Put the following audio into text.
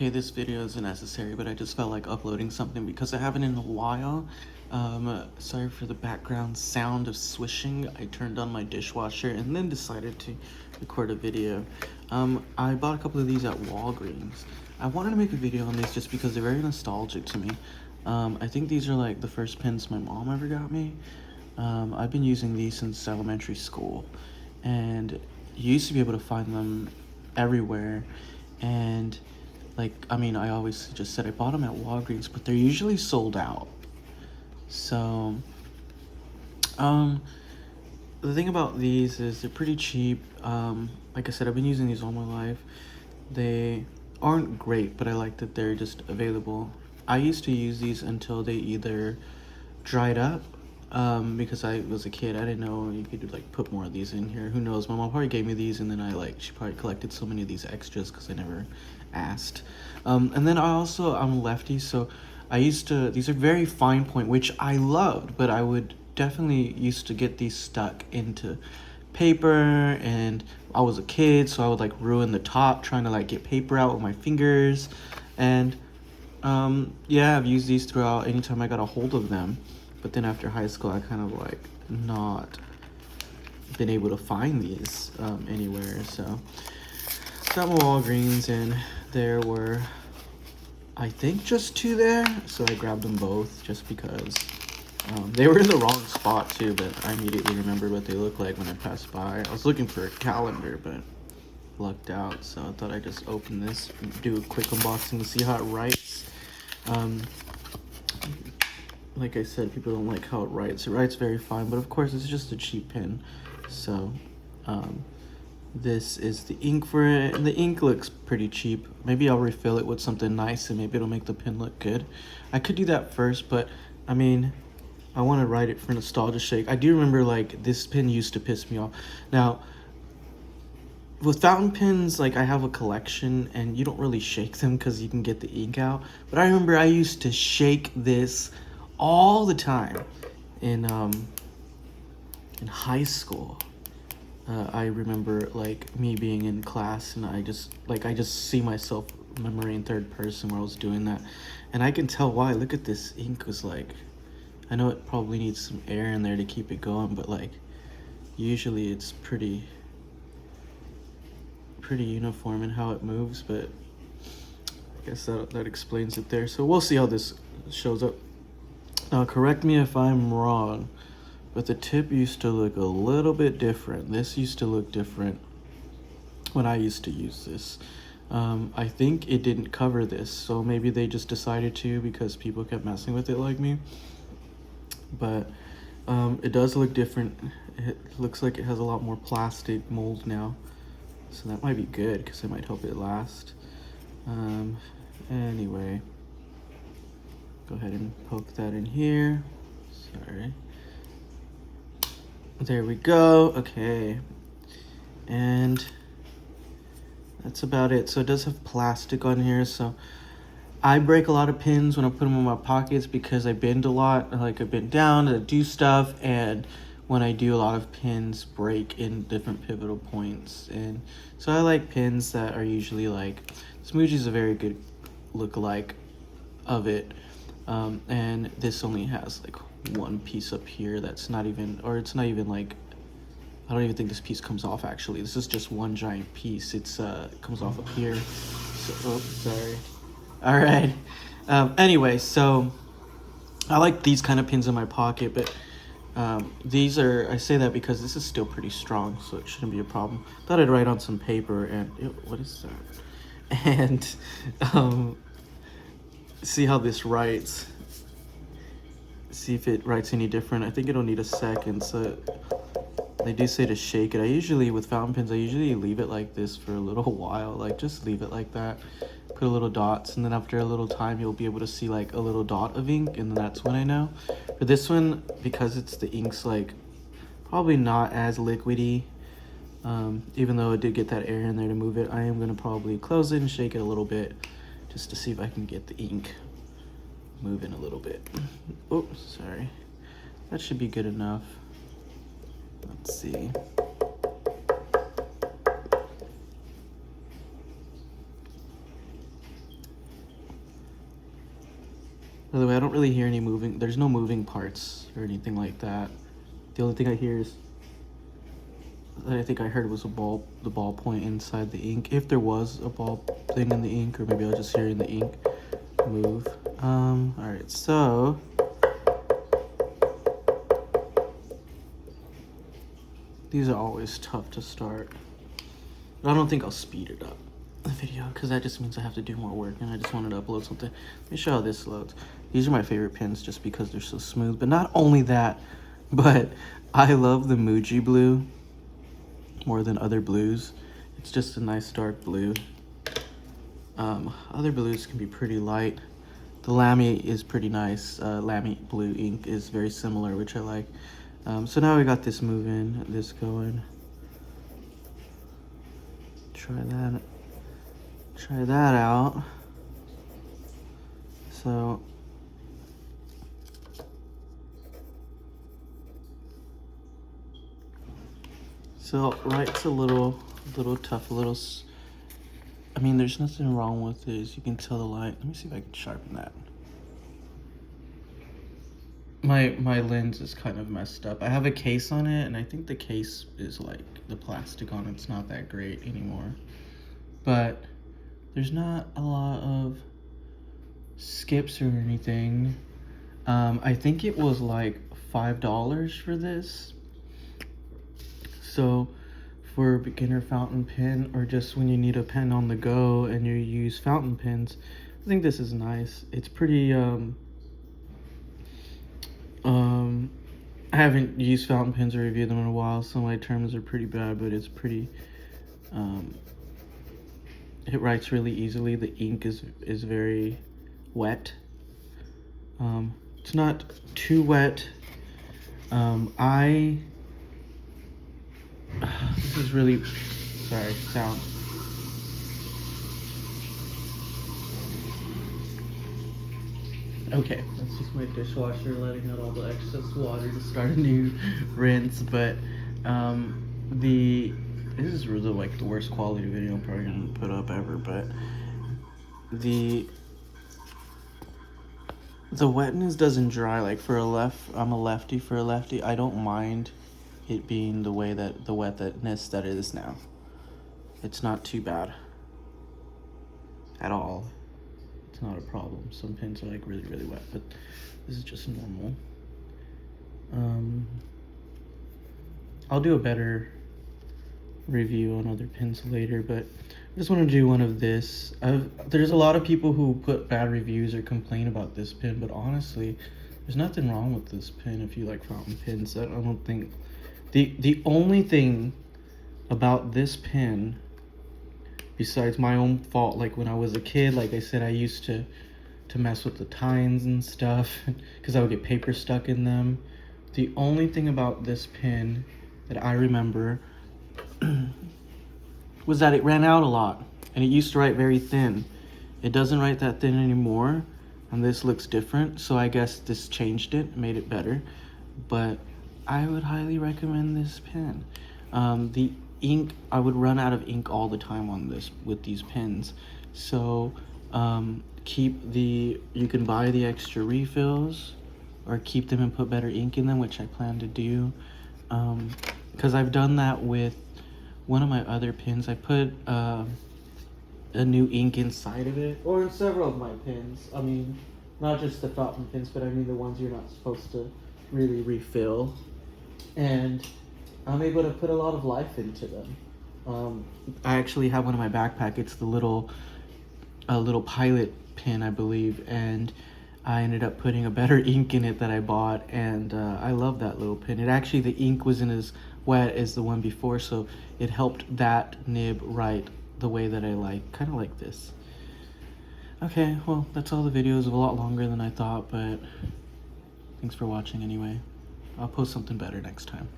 Hey, this video isn't necessary, but I just felt like uploading something because I haven't in a while. Sorry for the background sound of swishing. I turned on my dishwasher and then decided to record a video. I bought a couple of these at Walgreens. I wanted to make a video on these just because they're very nostalgic to me. I think these are like the first pens my mom ever got me. I've been using these since elementary school, and you used to be able to find them everywhere. And I always just said I bought them at Walgreens, but they're usually sold out. So, the thing about these is they're pretty cheap. Like I said, I've been using these all my life. They aren't great, but I like that they're just available. I used to use these until they either dried up, because I was a kid. I didn't know you could like put more of these in here. Who knows? My mom probably gave me these, and then she probably collected so many of these extras because I never asked. And then I'm a lefty, so these are very fine point, which I loved, but I would definitely used to get these stuck into paper, and I was a kid, so I would like ruin the top trying to like get paper out with my fingers. And yeah, I've used these throughout anytime I got a hold of them. But then after high school, I kind of like not been able to find these anywhere. So got my Walgreens, and there were, I think, just two there. So I grabbed them both just because they were in the wrong spot too. But I immediately remembered what they looked like when I passed by. I was looking for a calendar, but lucked out. So I thought I'd just open this and do a quick unboxing to see how it writes. Like I said, people don't like how it writes. It writes very fine, but of course it's just a cheap pen. So this is the ink for it, and the ink looks pretty cheap. Maybe I'll refill it with something nice, and maybe it'll make the pen look good. I could do that first, but I mean, I want to write it for nostalgia's sake. I do remember like this pen used to piss me off. Now, with fountain pens, like I have a collection, and you don't really shake them because you can get the ink out. But I remember I used to shake this all the time in high school. I remember like me being in class, and I just see myself memory in third person where I was doing that, and I can tell why. Look at this ink was like, I know it probably needs some air in there to keep it going, but like usually it's pretty uniform in how it moves. But I guess that explains it there. So we'll see how this shows up. Now, correct me if I'm wrong, but the tip used to look a little bit different. This used to look different when I used to use this. I think it didn't cover this, so maybe they just decided to because people kept messing with it like me. But it does look different. It looks like it has a lot more plastic mold now, so that might be good because it might help it last. Anyway. Go ahead and poke that in here. Sorry. There we go. Okay. And that's about it. So it does have plastic on here. So I break a lot of pins when I put them in my pockets because I bend a lot. Like I bend down to do stuff, and when I do, a lot of pins break in different pivotal points. And so I like pins that are usually like, Smoochie is a very good look-alike of it. And this only has like one piece up here that's not even, or it's not even like, I don't even think this piece comes off actually. This is just one giant piece. It comes off up here. So, oh, sorry. All right. Anyway, so I like these kind of pins in my pocket, but I say that because this is still pretty strong, so it shouldn't be a problem. Thought I'd write on some paper, and what is that? And see how this writes. See if it writes any different. I think it'll need a second. So they do say to shake it. I usually, with fountain pens, I usually leave it like this for a little while. Like just leave it like that. Put a little dots, and then after a little time, you'll be able to see like a little dot of ink, and that's when I know. For this one, because the ink's like probably not as liquidy, even though it did get that air in there to move it, I am gonna probably close it and shake it a little bit, just to see if I can get the ink moving a little bit. Oh, sorry. That should be good enough. Let's see. By the way, I don't really hear any moving. There's no moving parts or anything like that. The only thing I hear is that I think I heard was the ball point inside the ink. If there was a ball thing in the ink, or maybe I was just hearing the ink move. All right, so these are always tough to start. But I don't think I'll speed it up the video because that just means I have to do more work, and I just wanted to upload something. Let me show how this loads. These are my favorite pens just because they're so smooth. But not only that, but I love the Muji blue more than other blues. It's just a nice dark blue. Other blues can be pretty light. The Lamy is pretty nice. Lamy blue ink is very similar, which I like. So now we got this moving, this going. Try that out. So right's a little tough, I mean, there's nothing wrong with it, as you can tell the light. Let me see if I can sharpen that. My lens is kind of messed up. I have a case on it, and I think the case is like, the plastic on it's not that great anymore. But there's not a lot of skips or anything. I think it was like $5 for this. So for a beginner fountain pen, or just when you need a pen on the go and you use fountain pens, I think this is nice. It's pretty, I haven't used fountain pens or reviewed them in a while, so my terms are pretty bad, but it's pretty, it writes really easily. The ink is very wet. It's not too wet. This is really, sorry, sound. Okay, that's just my dishwasher letting out all the excess water to start a new rinse. But this is really like the worst quality video I'm probably gonna put up ever. But the wetness doesn't dry. Like I'm a lefty. For a lefty, I don't mind it being the way that the wetness that it is now. It's not too bad at all. It's not a problem. Some pens are like really, really wet, but this is just normal. I'll do a better review on other pens later, but I just want to do one of this. There's a lot of people who put bad reviews or complain about this pen, but honestly, there's nothing wrong with this pen if you like fountain pens. I don't think the only thing about this pen, besides my own fault, like when I was a kid, like I said, I used to mess with the tines and stuff because I would get paper stuck in them. The only thing about this pen that I remember was that it ran out a lot, and it used to write very thin. It doesn't write that thin anymore, and this looks different, so I guess this changed it, made it better. But I would highly recommend this pen. The ink, I would run out of ink all the time on this with these pens, so you can buy the extra refills or keep them and put better ink in them, which I plan to do, because I've done that with one of my other pens. I put a new ink inside of it, or in several of my pens. I mean, not just the fountain pens, but I mean the ones you're not supposed to really refill, and I'm able to put a lot of life into them. I actually have one in my backpack. It's the little pilot pen, I believe, and I ended up putting a better ink in it that I bought, and I love that little pen. It actually, the ink wasn't as wet as the one before, so it helped that nib write the way that I like, kind of like this. Okay, well, that's all the videos. A lot longer than I thought, but thanks for watching anyway. I'll post something better next time.